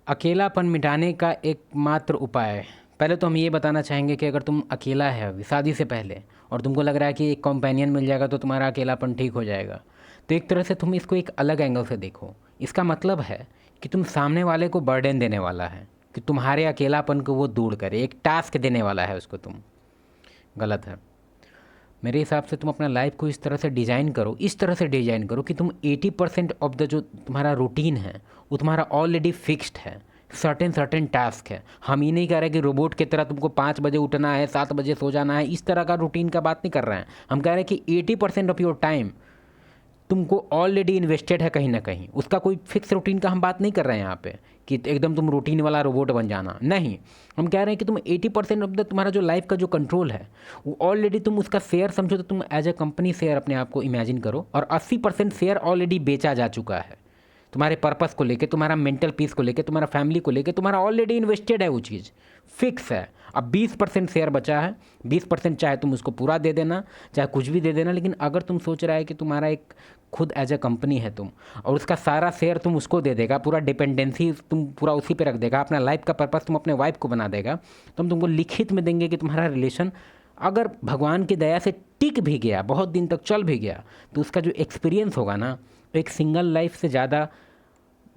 अकेलापन मिटाने का एकमात्र उपाय। पहले तो हम ये बताना चाहेंगे कि अगर तुम अकेला है अभी शादी से पहले और तुमको लग रहा है कि एक कंपेनियन मिल जाएगा तो तुम्हारा अकेलापन ठीक हो जाएगा, तो एक तरह से तुम इसको एक अलग एंगल से देखो। इसका मतलब है कि तुम सामने वाले को बर्डन देने वाला है कि तुम्हारे अकेलापन को वो दूर करे, एक टास्क देने वाला है उसको तुम। गलत है। मेरे हिसाब से तुम अपना लाइफ को इस तरह से डिज़ाइन करो, इस तरह से डिज़ाइन करो कि तुम 80% ऑफ द जो तुम्हारा रूटीन है वो तुम्हारा ऑलरेडी फिक्स्ड है। सर्टेन सर्टेन टास्क है। हम ये नहीं कह रहे कि रोबोट की तरह तुमको 5 बजे उठना है, 7 बजे सो जाना है, इस तरह का रूटीन का बात नहीं कर रहे हैं। हम कह रहे हैं कि 80% ऑफ योर टाइम तुमको ऑलरेडी इन्वेस्टेड है कहीं ना कहीं। उसका कोई फिक्स रूटीन का हम बात नहीं कर रहे हैं यहाँ पे कि एकदम तुम रूटीन वाला रोबोट बन जाना, नहीं। हम कह रहे हैं कि तुम 80% ऑफ द तुम्हारा जो लाइफ का जो कंट्रोल है वो ऑलरेडी तुम उसका शेयर समझो, तो तुम एज ए कंपनी शेयर अपने आप को इमेजिन करो, और 80% शेयर ऑलरेडी बेचा जा चुका है। तुम्हारे पर्पस को लेके, तुम्हारा मेंटल पीस को लेके, तुम्हारा फैमिली को लेके, तुम्हारा ऑलरेडी इन्वेस्टेड है, वो चीज़ फिक्स है। अब 20% शेयर बचा है। 20% चाहे तुम उसको पूरा दे देना, चाहे कुछ भी दे देना, लेकिन अगर तुम सोच रहा है कि तुम्हारा एक खुद एज ए कंपनी है तुम, और उसका सारा शेयर तुम उसको दे देगा, पूरा डिपेंडेंसी तुम पूरा उसी पे रख देगा, अपना लाइफ का पर्पस तुम अपने वाइफ को बना देगा, तो हम तुमको लिखित में देंगे कि तुम्हारा रिलेशन अगर भगवान की दया से टिक भी गया, बहुत दिन तक चल भी गया, तो उसका जो एक्सपीरियंस होगा ना, एक सिंगल लाइफ से ज़्यादा,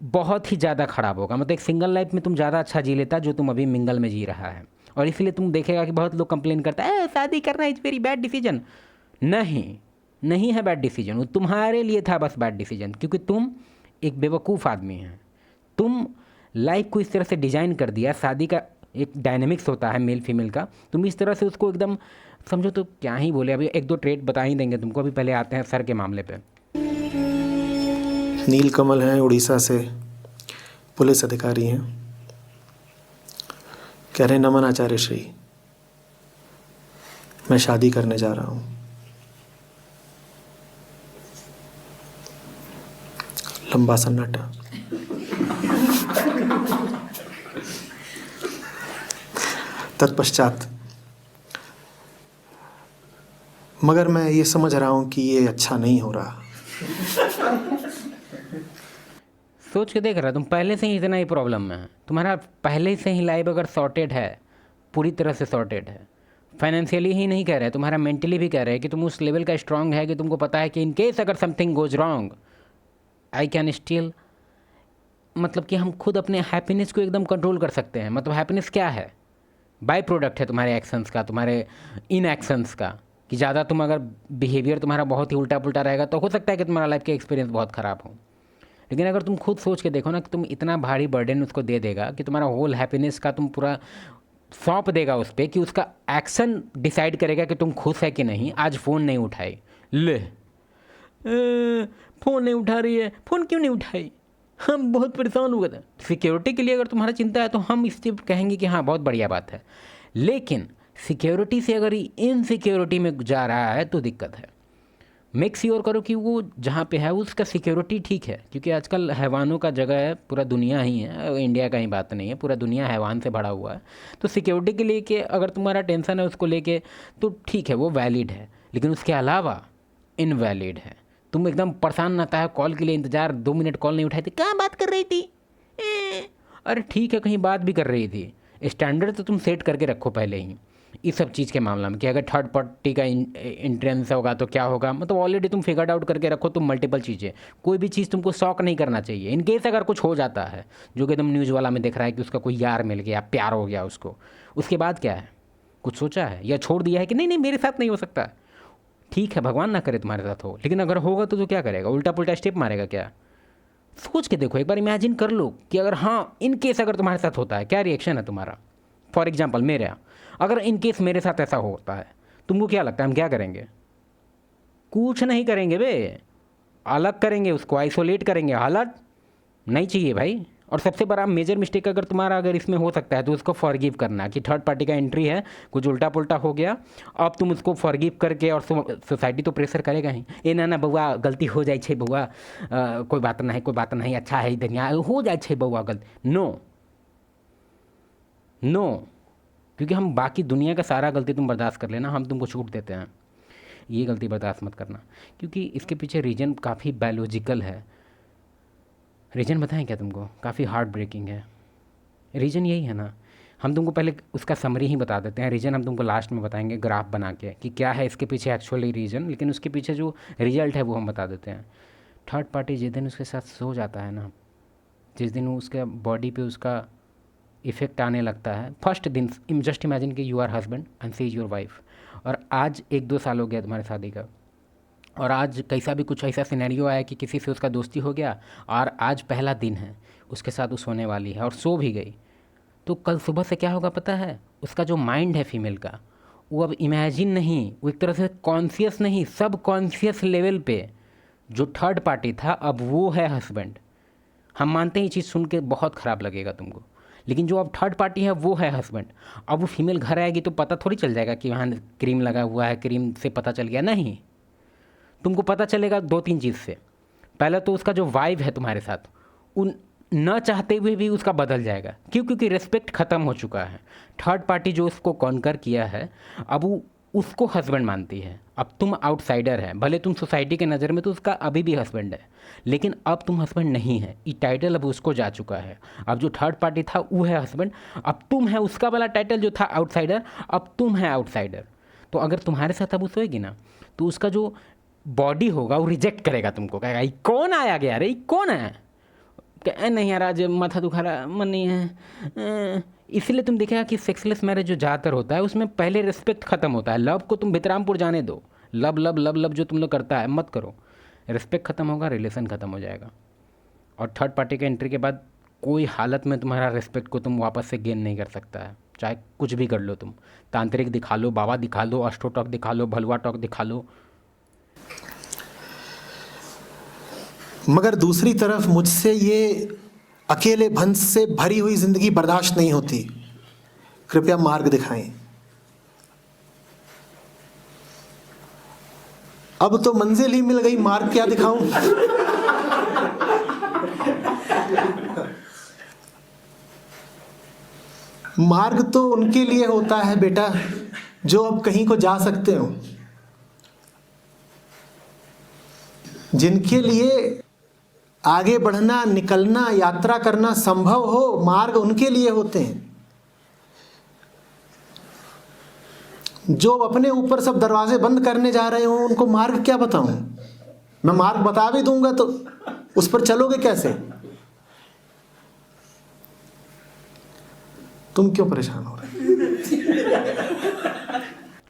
बहुत ही ज़्यादा ख़राब होगा। मतलब एक सिंगल लाइफ में तुम ज़्यादा अच्छा जी लेता जो तुम अभी मिंगल में जी रहा है। और इसलिए तुम देखेगा कि बहुत लोग कंप्लेन करता है शादी करना इज़ वेरी बैड डिसीजन। नहीं, नहीं है बैड डिसीजन, वो तुम्हारे लिए था बस बैड डिसीजन, क्योंकि तुम एक बेवकूफ़ आदमी हैं। तुम लाइफ को इस तरह से डिज़ाइन कर दिया। शादी का एक डायनेमिक्स होता है मेल फीमेल का, तुम इस तरह से उसको एकदम समझो, तो क्या ही बोले। अभी एक दो ट्रेट बता ही देंगे तुमको। अभी पहले आते हैं सर के मामले पे। नीलकमल हैं, उड़ीसा से पुलिस अधिकारी हैं। कह रहे हैं, नमन आचार्य श्री, मैं शादी करने जा रहा हूँ। लंबा सन्नाटा। तत्पश्चात, मगर मैं ये समझ रहा हूँ कि ये अच्छा नहीं हो रहा। सोच के देख रहा, तुम पहले से ही इतना ही प्रॉब्लम में है। तुम्हारा पहले से ही लाइफ अगर सॉर्टेड है, पूरी तरह से सॉर्टेड है, फाइनेंशियली ही नहीं कह रहे, तुम्हारा मेंटली भी कह रहे हैं कि तुम उस लेवल का स्ट्रांग है कि तुमको पता है कि इन केस अगर something goes wrong I can still, मतलब कि हम खुद अपने हैप्पीनेस को एकदम कंट्रोल कर सकते हैं। मतलब हैप्पीनेस क्या है? बाय प्रोडक्ट है तुम्हारे एक्शंस का, तुम्हारे इन एक्शंस का। कि ज़्यादा तुम अगर बिहेवियर तुम्हारा बहुत ही उल्टा पुल्टा रहेगा तो हो सकता है कि तुम्हारा लाइफ का एक्सपीरियंस बहुत ख़राब हो। लेकिन अगर तुम खुद सोच के देखो ना कि तुम इतना भारी बर्डन उसको दे देगा कि तुम्हारा होल हैप्पीनेस का तुम पूरा सौंप देगा उस पर, कि उसका एक्शन डिसाइड करेगा कि तुम खुश है कि नहीं। आज फ़ोन नहीं उठाई, ले फ़ोन नहीं उठा रही है, फ़ोन क्यों नहीं उठाई, हम बहुत परेशान हो गए थे। सिक्योरिटी के लिए अगर तुम्हारा चिंता है तो हम इस चीज़ कहेंगे कि हाँ बहुत बढ़िया बात है। लेकिन सिक्योरिटी से अगर इनसिक्योरिटी में जा रहा है तो दिक्कत है। मेक श्योर करो कि वो जहाँ पे है उसका सिक्योरिटी ठीक है, क्योंकि आजकल हैवानों का जगह है, पूरा दुनिया ही है, इंडिया का ही बात नहीं है, पूरा दुनिया हैवान से भरा हुआ है। तो सिक्योरिटी के लिए कि अगर तुम्हारा टेंशन है उसको लेके तो ठीक है, वो वैलिड है, लेकिन उसके अलावा इनवैलिड है। तुम एकदम परेशान रहता है, कॉल के लिए इंतज़ार, 2 मिनट कॉल नहीं उठाई थी, कहाँ बात कर रही थी, अरे ठीक है कहीं बात भी कर रही थी। स्टैंडर्ड तो तुम सेट करके रखो पहले ही इस सब चीज़ के मामला में, कि अगर थर्ड पार्टी का इंट्रेंस होगा तो क्या होगा। मतलब ऑलरेडी तुम फिगर्ड आउट करके रखो तुम मल्टीपल चीज़ें। कोई भी चीज़ तुमको शॉक नहीं करना चाहिए। इन केस अगर कुछ हो जाता है, जो कि एकदम न्यूज़ वाला में दिख रहा है कि उसका कोई यार मिल गया, प्यार हो गया उसको, उसके बाद क्या है? कुछ सोचा है या छोड़ दिया है कि नहीं नहीं मेरे साथ नहीं हो सकता? ठीक है, भगवान ना करे तुम्हारे साथ हो, लेकिन अगर होगा तो क्या करेगा? उल्टा पुल्टा स्टेप मारेगा क्या? सोच के देखो, एक बार इमेजिन कर लो कि अगर हाँ इन केस अगर तुम्हारे साथ होता है, क्या रिएक्शन है तुम्हारा। फॉर एग्जाम्पल मेरे, अगर इन केस मेरे साथ ऐसा होता है, तुमको क्या लगता है हम क्या करेंगे? कुछ नहीं करेंगे बे, अलग करेंगे, उसको आइसोलेट करेंगे। हालत नहीं चाहिए भाई। और सबसे बड़ा मेजर मिस्टेक अगर तुम्हारा अगर इसमें हो सकता है तो उसको फॉरगिव करना, कि थर्ड पार्टी का एंट्री है, कुछ उल्टा पुल्टा हो गया, अब तुम उसको फॉरगिव करके, और सोसाइटी तो प्रेशर करेगा ही, ए ना ना बउआ गलती हो जाए छे बउआ, कोई बात नहीं कोई बात नहीं, अच्छा है दुनिया, हो जाए छे बउआ गलती। नो नो, क्योंकि हम बाकी दुनिया का सारा गलती तुम बर्दाश्त कर लेना, हम तुमको छूट देते हैं, ये गलती बर्दाश्त मत करना। क्योंकि इसके पीछे रीज़न काफ़ी बायोलॉजिकल है। रीज़न बताएं क्या तुमको? काफ़ी हार्ट ब्रेकिंग है। रीज़न यही है ना। हम तुमको पहले उसका समरी ही बता देते हैं, रीज़न हम तुमको लास्ट में बताएंगे ग्राफ बना के कि क्या है इसके पीछे एक्चुअली रीज़न, लेकिन उसके पीछे जो रिजल्ट है वो हम बता देते हैं। थर्ड पार्टी जिस दिन उसके साथ सो जाता है ना, जिस दिन उसके बॉडी पे उसका इफ़ेक्ट आने लगता है, फर्स्ट दिन, जस्ट इमेजिन कि you are husband and she is your wife, और आज 1-2 साल हो गया तुम्हारी शादी का, और आज कैसा भी कुछ ऐसा सिनेरियो आया कि किसी से उसका दोस्ती हो गया, और आज पहला दिन है उसके साथ वो सोने वाली है और सो भी गई, तो कल सुबह से क्या होगा पता है? उसका जो माइंड है फीमेल का, वो अब इमेजिन नहीं, वो एक तरह से कॉन्शियस नहीं, सब कॉन्शियस लेवल पे जो थर्ड पार्टी था अब वो है हस्बैंड। हम मानते हैं ये चीज़ सुन के बहुत ख़राब लगेगा तुमको, लेकिन जो अब थर्ड पार्टी है वो है हस्बैंड। अब वो फीमेल घर आएगी तो पता थोड़ी चल जाएगा कि वहाँ क्रीम लगा हुआ है, क्रीम से पता चल गया, नहीं। तुमको पता चलेगा 2-3 चीज़ से। पहले तो उसका जो वाइब है तुम्हारे साथ, उन न चाहते हुए भी उसका बदल जाएगा। क्यों? क्योंकि रिस्पेक्ट ख़त्म हो चुका है। थर्ड पार्टी जो उसको कॉन्कर किया है, अब वो उसको हस्बैंड मानती है। अब तुम आउटसाइडर है, भले तुम सोसाइटी के नज़र में तो उसका अभी भी हस्बैंड है, लेकिन अब तुम हस्बैंड नहीं है। ये टाइटल अब उसको जा चुका है। अब जो थर्ड पार्टी था वो है हस्बैंड, अब तुम है उसका वाला टाइटल जो था आउटसाइडर, अब तुम है आउटसाइडर। तो अगर तुम्हारे साथ अब वो सोएगी ना, तो उसका जो बॉडी होगा वो रिजेक्ट करेगा तुमको, कहेगा ये कौन आया गया, अरे ये कौन है, नहीं यार आज माथा दुखा रहा, मन नहीं है। इसलिए तुम देखेगा कि सेक्सलेस मैरिज जो ज़्यादातर होता है उसमें पहले रिस्पेक्ट ख़त्म होता है। लव को तुम भितरामपुर जाने दो, लव लव लव लव जो तुम लोग करता है मत करो। रिस्पेक्ट ख़त्म होगा, रिलेशन ख़त्म हो जाएगा, और थर्ड पार्टी के एंट्री के बाद कोई हालत में तुम्हारा रिस्पेक्ट को तुम वापस से गेन नहीं कर सकता है, चाहे कुछ भी कर लो तुम। तांत्रिक दिखा लो, बाबा दिखा लो, अष्टो टॉक दिखा लो, भलवा टॉक दिखा लो। मगर दूसरी तरफ मुझसे ये अकेले भंस से भरी हुई जिंदगी बर्दाश्त नहीं होती। कृपया मार्ग दिखाएं। अब तो मंजिल ही मिल गई, मार्ग क्या दिखाऊं? मार्ग तो उनके लिए होता है बेटा जो अब कहीं को जा सकते हो, जिनके लिए आगे बढ़ना, निकलना, यात्रा करना संभव हो। मार्ग उनके लिए होते हैं। जो अपने ऊपर सब दरवाजे बंद करने जा रहे हो उनको मार्ग क्या बताऊं? मैं मार्ग बता भी दूंगा तो उस पर चलोगे कैसे? तुम क्यों परेशान हो रहे हो?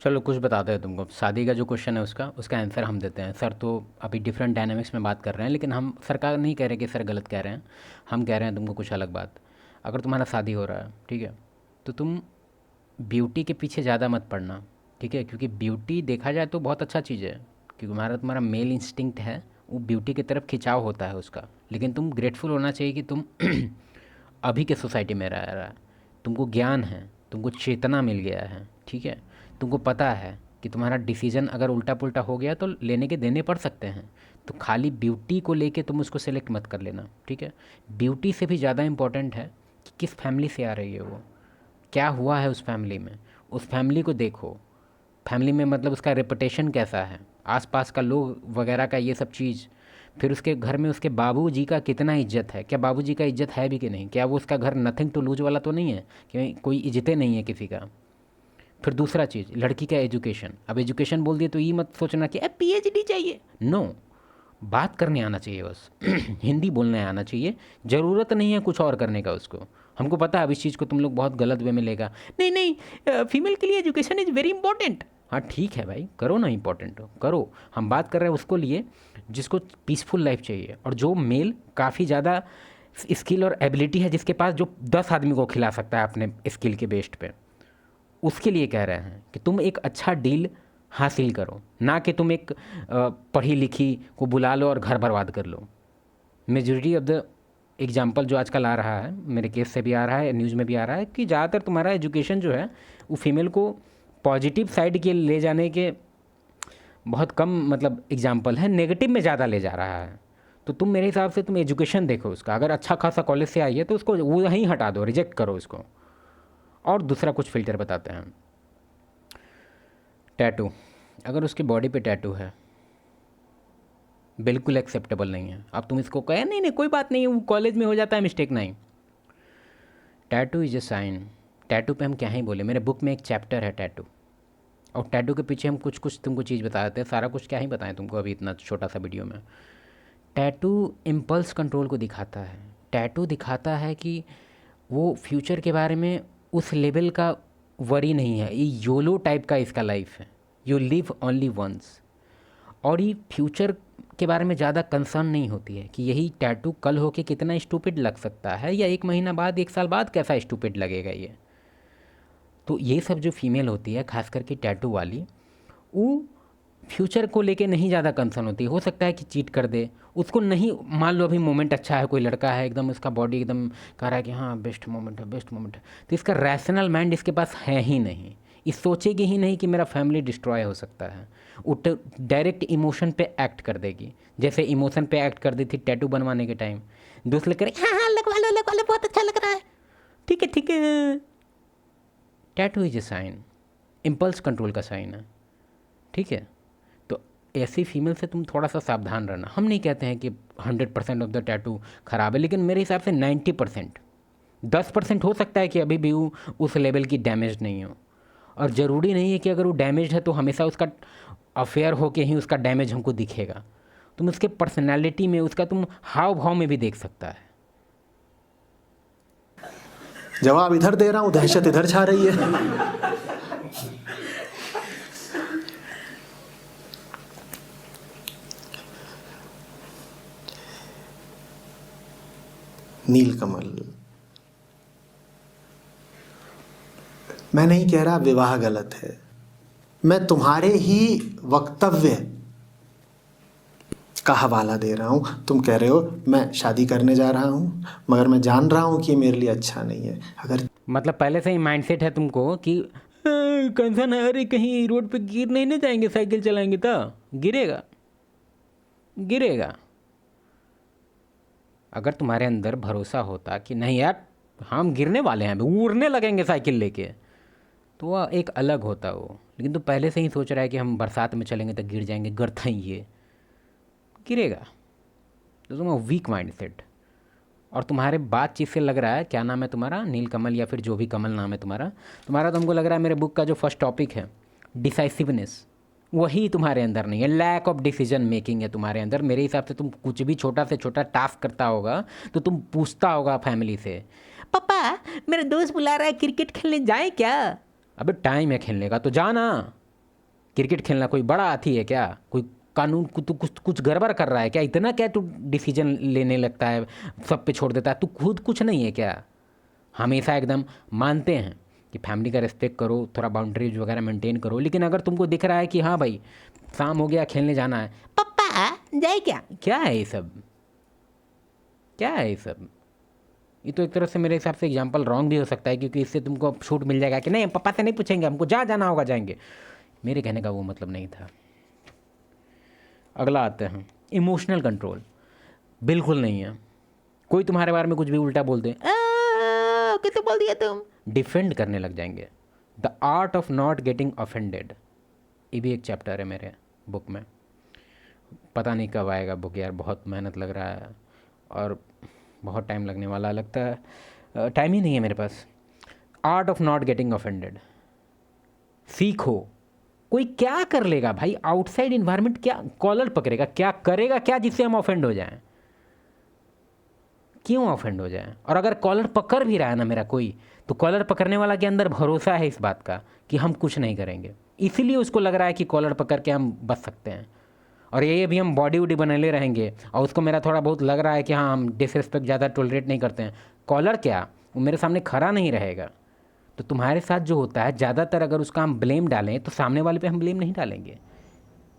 चलो कुछ बताते हैं तुमको। शादी का जो क्वेश्चन है उसका आंसर हम देते हैं। सर तो अभी डिफरेंट डायनामिक्स में बात कर रहे हैं, लेकिन हम सर का नहीं कह रहे कि सर गलत कह रहे हैं, हम कह रहे हैं तुमको कुछ अलग बात। अगर तुम्हारा शादी हो रहा है, ठीक है, तो तुम ब्यूटी के पीछे ज़्यादा मत पड़ना, ठीक है, क्योंकि ब्यूटी देखा जाए तो बहुत अच्छा चीज़ है, क्योंकि तुम्हारा मेल इंस्टिंक्ट है, वो ब्यूटी की तरफ खिंचाव होता है उसका। लेकिन तुम ग्रेटफुल होना चाहिए कि तुम अभी के सोसाइटी में रह रहा है, तुमको ज्ञान है, तुमको चेतना मिल गया है, ठीक है, तुमको पता है कि तुम्हारा डिसीजन अगर उल्टा पुल्टा हो गया तो लेने के देने पड़ सकते हैं। तो खाली ब्यूटी को लेके तुम उसको सेलेक्ट मत कर लेना, ठीक है। ब्यूटी से भी ज़्यादा इम्पोर्टेंट है कि किस फैमिली से आ रही है वो, क्या हुआ है उस फैमिली में, उस फैमिली को देखो। फैमिली में मतलब उसका रेपुटेशन कैसा है, आसपास का लोग वगैरह का ये सब चीज़। फिर उसके घर में उसके बाबूजी का कितना इज्जत है, क्या बाबूजी का इज्जत है भी कि नहीं, क्या वो उसका घर नथिंग टू लूज वाला तो नहीं है कि कोई इज्जतें नहीं है किसी का। फिर दूसरा चीज़, लड़की का एजुकेशन। अब एजुकेशन बोल दिए तो ये मत सोचना कि अब पीएचडी चाहिए, नो, बात करने आना चाहिए बस हिंदी बोलने आना चाहिए, ज़रूरत नहीं है कुछ और करने का उसको। हमको पता है अब इस चीज़ को तुम लोग बहुत गलत वे में लेगा, नहीं नहीं फीमेल के लिए एजुकेशन इज़ वेरी इंपॉर्टेंट। हाँ ठीक है भाई, करो ना, इंपॉर्टेंट हो करो। हम बात कर रहे हैं उसको लिए जिसको पीसफुल लाइफ चाहिए, और जो मेल काफ़ी ज़्यादा स्किल और एबिलिटी है, जिसके पास जो 10 आदमी को खिला सकता है अपने स्किल के बेस्ड पे, उसके लिए कह रहे हैं कि तुम एक अच्छा डील हासिल करो, ना कि तुम एक पढ़ी लिखी को बुला लो और घर बर्बाद कर लो। मेजॉरिटी ऑफ द एग्जाम्पल जो आजकल आ रहा है, मेरे केस से भी आ रहा है, न्यूज़ में भी आ रहा है, कि ज़्यादातर तुम्हारा एजुकेशन जो है वो फीमेल को पॉजिटिव साइड के ले जाने के बहुत कम मतलब एग्जाम्पल है, नेगेटिव में ज़्यादा ले जा रहा है। तो तुम मेरे हिसाब से तुम एजुकेशन देखो उसका, अगर अच्छा खासा कॉलेज से आई है तो उसको वो वहीं हटा दो, रिजेक्ट करो उसको। और दूसरा कुछ फ़िल्टर बताते हैं। टैटू, अगर उसकी बॉडी पे टैटू है बिल्कुल एक्सेप्टेबल नहीं है। अब तुम इसको कहे नहीं नहीं कोई बात नहीं, वो कॉलेज में हो जाता है मिस्टेक, नहीं, tattoo is a sign. Tattoo पे हम क्या ही बोले, मेरे बुक में एक चैप्टर है टैटू, और टैटू के पीछे हम कुछ कुछ तुमको चीज़ बता देते हैं, सारा कुछ क्या ही बताएं तुमको अभी इतना छोटा सा वीडियो में। टैटू इम्पल्स कंट्रोल को दिखाता है। टैटू दिखाता है कि वो फ्यूचर के बारे में उस लेवल का वरी नहीं है, ये योलो टाइप का इसका लाइफ है, यू लिव ओनली वंस। और ये फ्यूचर के बारे में ज़्यादा कंसर्न नहीं होती है कि यही टैटू कल होके कितना स्टूपिड लग सकता है, या 1 महीना बाद 1 साल बाद कैसा स्टूपिड लगेगा ये। तो ये सब जो फीमेल होती है खास करके टैटू वाली, वो फ्यूचर को लेके नहीं ज़्यादा कंसर्न होती है। हो सकता है कि चीट कर दे, उसको नहीं, मान लो अभी मोमेंट अच्छा है, कोई लड़का है एकदम, उसका बॉडी एकदम कह रहा है कि हाँ बेस्ट मोमेंट है, बेस्ट मोमेंट है, तो इसका रैशनल माइंड इसके पास है ही नहीं, ये सोचेगी ही नहीं कि मेरा फैमिली डिस्ट्रॉय हो सकता है। वो डायरेक्ट इमोशन पे एक्ट कर देगी, जैसे इमोशन पे एक्ट कर दी थी टैटू बनवाने के टाइम। दूसरे करे हाँ हाँ लगवा लो बहुत अच्छा लग रहा है, ठीक है ठीक है। Tattoo is a sign, impulse control का साइन है, ठीक है। तो ऐसी फीमेल से तुम थोड़ा सा सावधान रहना। हम नहीं कहते हैं कि 100% ऑफ द टैटू ख़राब है, लेकिन मेरे हिसाब से 90%, 10% हो सकता है कि अभी भी वो उस लेवल की डैमेज नहीं हो। और ज़रूरी नहीं है कि अगर वो डैमेज है तो हमेशा उसका अफेयर होके ही उसका डैमेज हमको दिखेगा। तुम उसके पर्सनैलिटी में, उसका तुम हाव भाव में भी देख सकता है। जवाब इधर दे रहा हूँ, दहशत इधर छा रही है। नीलकमल, मैं नहीं कह रहा विवाह गलत है, मैं तुम्हारे ही वक्तव्य का हवाला दे रहा हूँ। तुम कह रहे हो मैं शादी करने जा रहा हूँ, मगर मैं जान रहा हूँ कि मेरे लिए अच्छा नहीं है। अगर मतलब पहले से ही माइंडसेट है तुमको कि कंसर्न है, अरे कहीं रोड पे गिर नहीं ना जाएंगे, साइकिल चलाएंगे तो गिरेगा गिरेगा। अगर तुम्हारे अंदर भरोसा होता कि नहीं यार हम गिरने वाले हैं, अभी उड़ने लगेंगे साइकिल लेके, तो वह एक अलग होता वो। लेकिन तुम पहले से ही सोच रहा है कि हम बरसात में चलेंगे तो गिर जाएंगे, गरथा ही ये गिरेगा। तो तुम वीक माइंड सेट। और तुम्हारे बातचीत से लग रहा है, क्या नाम है तुम्हारा, नीलकमल या फिर जो भी कमल नाम है तुम्हारा तो हमको लग रहा है मेरे बुक का जो फर्स्ट टॉपिक है डिसाइसिवनेस, वही तुम्हारे अंदर नहीं है। लैक ऑफ डिसीजन मेकिंग है तुम्हारे अंदर। मेरे हिसाब से तुम कुछ भी छोटा से छोटा टास्क करता होगा तो तुम पूछता होगा फैमिली से, पापा मेरा दोस्त बुला रहा है क्रिकेट खेलने जाए क्या। अबे टाइम है खेलने का तो जाना। क्रिकेट खेलना कोई बड़ा हाथी है क्या, कोई कानून तू कुछ गड़बड़ कर रहा है क्या, इतना क्या तू डिसीजन लेने लगता है, सब पे छोड़ देता है, तू खुद कुछ नहीं है क्या। हमेशा एकदम मानते हैं कि फैमिली का रिस्पेक्ट करो, थोड़ा बाउंड्रीज वगैरह मेंटेन करो, लेकिन अगर तुमको दिख रहा है कि हाँ भाई शाम हो गया खेलने जाना है, पापा जाए क्या, क्या है ये सब, क्या है ये सब। ये तो एक तरह से मेरे हिसाब से एग्जाम्पल रॉन्ग भी हो सकता है, क्योंकि इससे तुमको छूट मिल जाएगा कि नहीं हम पापा से नहीं पूछेंगे, हमको जहाँ जाना होगा जाएंगे। मेरे कहने का वो मतलब नहीं था। अगला आते हैं इमोशनल कंट्रोल। बिल्कुल नहीं है। कोई तुम्हारे बारे में कुछ भी उल्टा बोल दे, कैसे बोल दिया तुम, डिफेंड करने लग जाएंगे। The art of not getting offended, ये भी एक चैप्टर है मेरे बुक में। पता नहीं कब आएगा बुक यार, बहुत मेहनत लग रहा है और बहुत टाइम लगने वाला लगता है, टाइम ही नहीं है मेरे पास। Art of not getting offended सीखो। कोई क्या कर लेगा भाई, आउटसाइड इन्वायरमेंट क्या कॉलर पकड़ेगा, क्या करेगा क्या जिससे हम ऑफेंड हो जाएं, क्यों ऑफेंड हो जाएं। और अगर कॉलर पकड़ भी रहा है ना मेरा कोई, तो कॉलर पकड़ने वाला के अंदर भरोसा है इस बात का कि हम कुछ नहीं करेंगे, इसीलिए उसको लग रहा है कि कॉलर पकड़ के हम बच सकते हैं। और ये भी हम बॉडी वूडी बने रहेंगे, और उसको मेरा थोड़ा बहुत लग रहा है कि हाँ हम डिसरिस्पेक्ट ज़्यादा टॉलरेट नहीं करते हैं, कॉलर क्या वो मेरे सामने खड़ा नहीं रहेगा। तो तुम्हारे साथ जो होता है ज़्यादातर, अगर उसका हम ब्लेम डालें तो सामने वाले पे हम ब्लेम नहीं डालेंगे,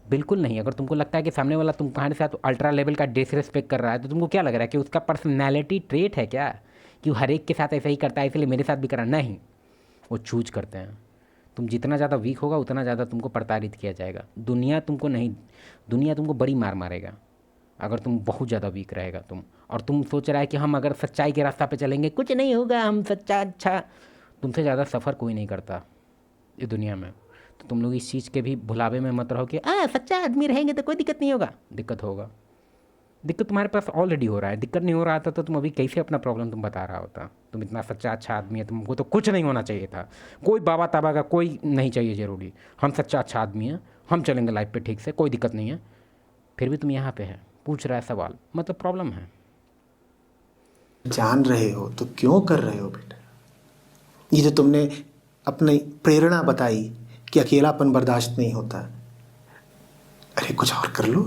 बिल्कुल नहीं। अगर तुमको लगता है कि सामने वाला तुम्हारे साथ अल्ट्रा लेवल का डिसरिस्पेक्ट कर रहा है, तो तुमको क्या लग रहा है कि उसका पर्सनैलिटी ट्रेट है क्या, कि वो हर एक के साथ ऐसा ही करता है इसलिए मेरे साथ भी करा, नहीं। वो चूज करते हैं। तुम जितना ज़्यादा वीक होगा उतना ज़्यादा तुमको प्रताड़ित किया जाएगा। दुनिया तुमको नहीं, दुनिया तुमको बड़ी मार मारेगा अगर तुम बहुत ज़्यादा वीक रहेगा तुम। और तुम सोच रहा है कि हम अगर सच्चाई के रास्ता पे चलेंगे कुछ नहीं होगा, हम सच्चा अच्छा, तुमसे ज़्यादा सफ़र कोई नहीं करता इस दुनिया में। तो तुम लोग इस चीज़ के भी भुलावे में मत रहो कि सच्चा आदमी रहेंगे तो कोई दिक्कत नहीं होगा, दिक्कत होगा। दिक्कत तुम्हारे पास ऑलरेडी हो रहा है। दिक्कत नहीं हो रहा था तो तुम अभी कैसे अपना प्रॉब्लम तुम बता रहा होता। तुम इतना सच्चा अच्छा आदमी है, तुमको तो कुछ नहीं होना चाहिए था। कोई बाबा ताबा का कोई नहीं चाहिए ज़रूरी। हम सच्चा अच्छा आदमी हैं, हम चलेंगे लाइफ पे ठीक से, कोई दिक्कत नहीं है। फिर भी तुम यहाँ पे है, पूछ रहा है सवाल, मतलब प्रॉब्लम है। जान रहे हो तो क्यों कर रहे हो बेटा? ये जो तुमने अपनी प्रेरणा बताई कि अकेलापन बर्दाश्त नहीं होता, अरे कुछ और कर लो।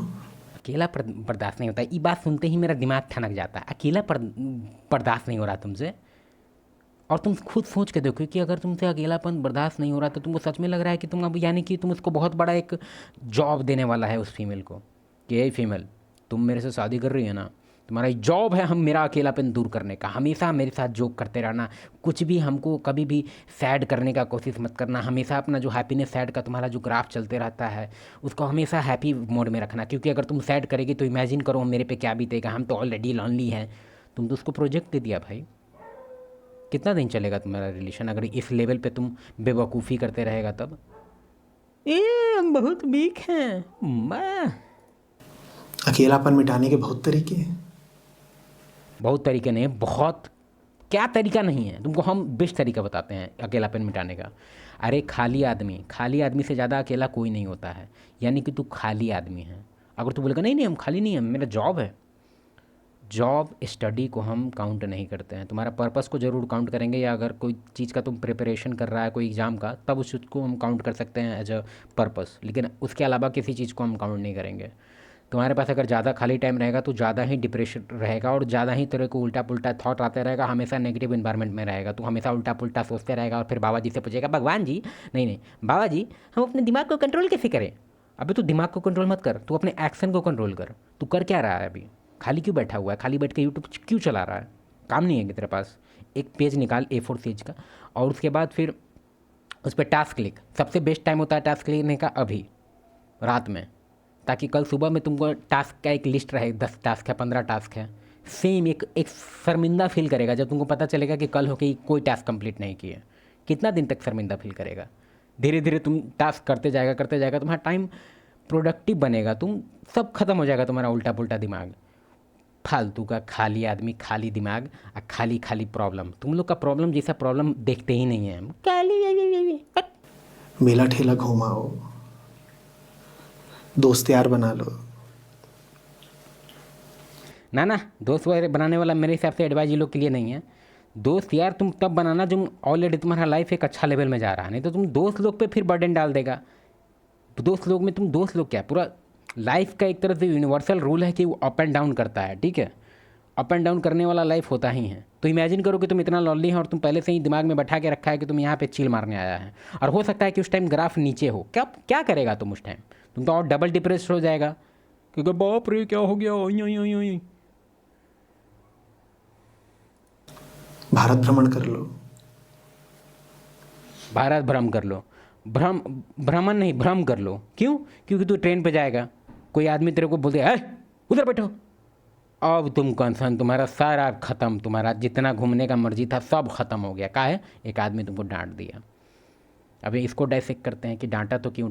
अकेला बर्दाश्त नहीं होता, ये बात सुनते ही मेरा दिमाग ठनक जाता है। अकेला बर्दाश्त नहीं हो रहा तुमसे। और तुम खुद सोच के देखो कि अगर तुमसे अकेलापन बर्दाश्त नहीं हो रहा तो तुमको सच में लग रहा है कि तुम अब यानी कि तुम उसको बहुत बड़ा एक जॉब देने वाला है उस फीमेल को, कि ये फीमेल तुम मेरे से शादी कर रही है ना, तुम्हारा जॉब है हम मेरा अकेलापन दूर करने का, हमेशा मेरे साथ जोक करते रहना, कुछ भी हमको कभी भी सैड करने का कोशिश मत करना, हमेशा अपना जो हैप्पीनेस सैड का तुम्हारा जो ग्राफ चलते रहता है उसको हमेशा हैप्पी मोड में रखना। क्योंकि अगर तुम सैड करेगी तो इमेजिन करो मेरे पे क्या बीतेगा, हम तो ऑलरेडी लॉनली हैं। तुम तो उसको प्रोजेक्ट दे दिया भाई। कितना दिन चलेगा तुम्हारा रिलेशन अगर इस लेवल पे तुम बेवकूफ़ी करते रहेगा तब? हम बहुत वीक हैं मैं। अकेलापन मिटाने के बहुत तरीके हैं। बहुत तरीके नहीं, बहुत क्या तरीका नहीं है, तुमको हम बेस्ट तरीका बताते हैं अकेलापन मिटाने का। अरे खाली आदमी से ज़्यादा अकेला कोई नहीं होता है। यानी कि तू खाली आदमी है। अगर तू बोलेगा नहीं नहीं हम खाली नहीं हैं, मेरा जॉब है, जॉब स्टडी को हम काउंट नहीं करते हैं। तुम्हारा पर्पस को ज़रूर काउंट करेंगे, या अगर कोई चीज़ का तुम प्रिपरेशन कर रहा है कोई एग्ज़ाम का, तब उस चीज़ को हम काउंट कर सकते हैं एज अ पर्पस। लेकिन उसके अलावा किसी चीज़ को हम काउंट नहीं करेंगे। तुम्हारे पास अगर ज़्यादा खाली टाइम रहेगा तो ज़्यादा ही डिप्रेशन रहेगा और ज़्यादा ही तेरे को उल्टा पुल्टा थॉट आते रहेगा, हमेशा नेगेटिव इन्वायरमेंट में रहेगा। तू हमेशा उल्टा पुल्टा सोचते रहेगा और फिर बाबा जी से पूछेगा भगवान जी नहीं नहीं बाबा जी हम अपने दिमाग को कंट्रोल कैसे करें? अबे तू दिमाग को कंट्रोल मत कर, तू अपने एक्शन को कंट्रोल कर। तू कर क्या रहा है अभी? खाली क्यों बैठा हुआ है? खाली बैठ के यूट्यूब क्यों चला रहा है? काम नहीं है कि तेरे पास? एक पेज निकाल A4 पेज का और उसके बाद फिर उस पर टास्क लिख। सबसे बेस्ट टाइम होता है टास्क लिखने का अभी रात में, ताकि कल सुबह में तुमको टास्क का एक लिस्ट रहे, 10 टास्क है 15 टास्क है। सेम एक शर्मिंदा फील करेगा जब तुमको पता चलेगा कि कल हो के कोई टास्क कंप्लीट नहीं किया। कितना दिन तक शर्मिंदा फील करेगा? धीरे धीरे तुम टास्क करते जाएगा, तुम्हारा टाइम प्रोडक्टिव बनेगा, तुम सब खत्म हो जाएगा तुम्हारा उल्टा पुल्टा दिमाग। फालतू का खाली आदमी, खाली दिमाग और खाली खाली प्रॉब्लम। तुम लोग का प्रॉब्लम जैसा प्रॉब्लम देखते ही नहीं है हम। मेला ठेला घुमाओ, दोस्त यार बना लो। ना दोस्त वगैरह बनाने वाला मेरे हिसाब से एडवाइज ये लोग के लिए नहीं है। दोस्त यार तुम तब बनाना जब ऑलरेडी तुम्हारा लाइफ एक अच्छा लेवल में जा रहा है, नहीं तो तुम दोस्त लोग पे फिर बर्डन डाल देगा। तो दोस्त लोग में तुम दोस्त लोग क्या, पूरा लाइफ का एक तरह से यूनिवर्सल रूल है कि वो अप एंड डाउन करता है, ठीक है? अप एंड डाउन करने वाला लाइफ होता ही है। तो इमेजिन करो कि तुम इतना लॉनली है और तुम पहले से ही दिमाग में बैठा के रखा है कि तुम यहाँ पे चिल मारने आया है, और हो सकता है कि उस टाइम ग्राफ नीचे हो। क्या करेगा तुम उस टाइम? तुम तो और डबल डिप्रेस हो जाएगा क्योंकि बाप रे क्या हो गया। भारत भ्रमण कर लो। भारत भ्रम कर लो, भ्रमण नहीं भ्रम कर लो। क्यों? क्योंकि तू ट्रेन पे जाएगा, कोई आदमी तेरे को बोल दे उधर बैठो, अब तुम कंसर्न तुम्हारा सारा ख़त्म, तुम्हारा जितना घूमने का मर्जी था सब ख़त्म हो गया। का है? एक आदमी तुमको डांट दिया। अभी इसको डाइसेक्ट करते हैं कि डांटा तो क्यों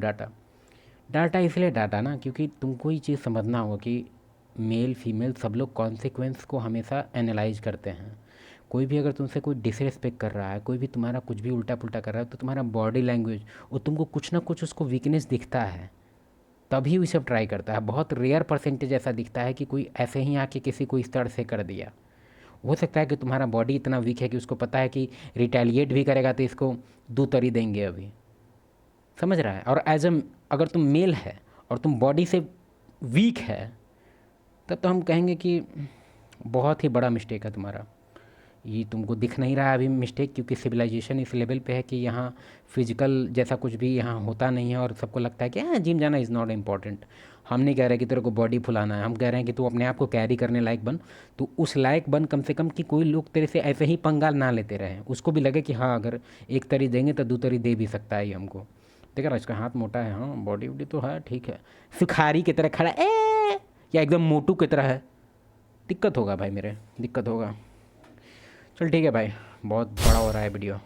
डांटा इसलिए डांटा ना क्योंकि तुमको ये चीज़ समझना होगा कि मेल फीमेल सब लोग कॉन्सिक्वेंस को हमेशा एनालाइज करते हैं। कोई भी अगर तुमसे कोई डिसरिस्पेक्ट कर रहा है, कोई भी तुम्हारा कुछ भी उल्टा पुल्टा कर रहा है, तो तुम्हारा बॉडी लैंग्वेज और तुमको कुछ ना कुछ उसको वीकनेस दिखता है, तभी वो सब ट्राई करता है। बहुत रेयर परसेंटेज ऐसा दिखता है कि कोई ऐसे ही आके किसी को इस तरह से कर दिया। हो सकता है कि तुम्हारा बॉडी इतना वीक है कि उसको पता है कि रिटेलिएट भी करेगा तो इसको दूतरी देंगे अभी, समझ रहा है? और अगर तुम मेल है और तुम बॉडी से वीक है, तब तो हम कहेंगे कि बहुत ही बड़ा मिस्टेक है तुम्हारा। ये तुमको दिख नहीं रहा है अभी मिस्टेक, क्योंकि सिविलाइजेशन इस लेवल पे है कि यहाँ फिजिकल जैसा कुछ भी यहाँ होता नहीं है और सबको लगता है कि हाँ जिम जाना इज़ नॉट इम्पॉर्टेंट। हम नहीं कह रहे कि तेरे को बॉडी फुलाना है, हम कह रहे हैं कि तू अपने आप को कैरी करने लायक बन। तो उस लायक बन कम से कम कि कोई लोग तेरे से ऐसे ही पंगा ना लेते रहे, उसको भी लगे कि हाँ अगर एक तरी देंगे तो दो तरी दे भी सकता है ये हमको। देखा ना, इसका हाथ मोटा है, हाँ बॉडी वॉडी तो है ठीक है, सुखारी की तरह खड़ा या एकदम मोटू की तरह है, दिक्कत होगा भाई मेरे, दिक्कत होगा। चल ठीक है भाई, बहुत बड़ा हो रहा है वीडियो।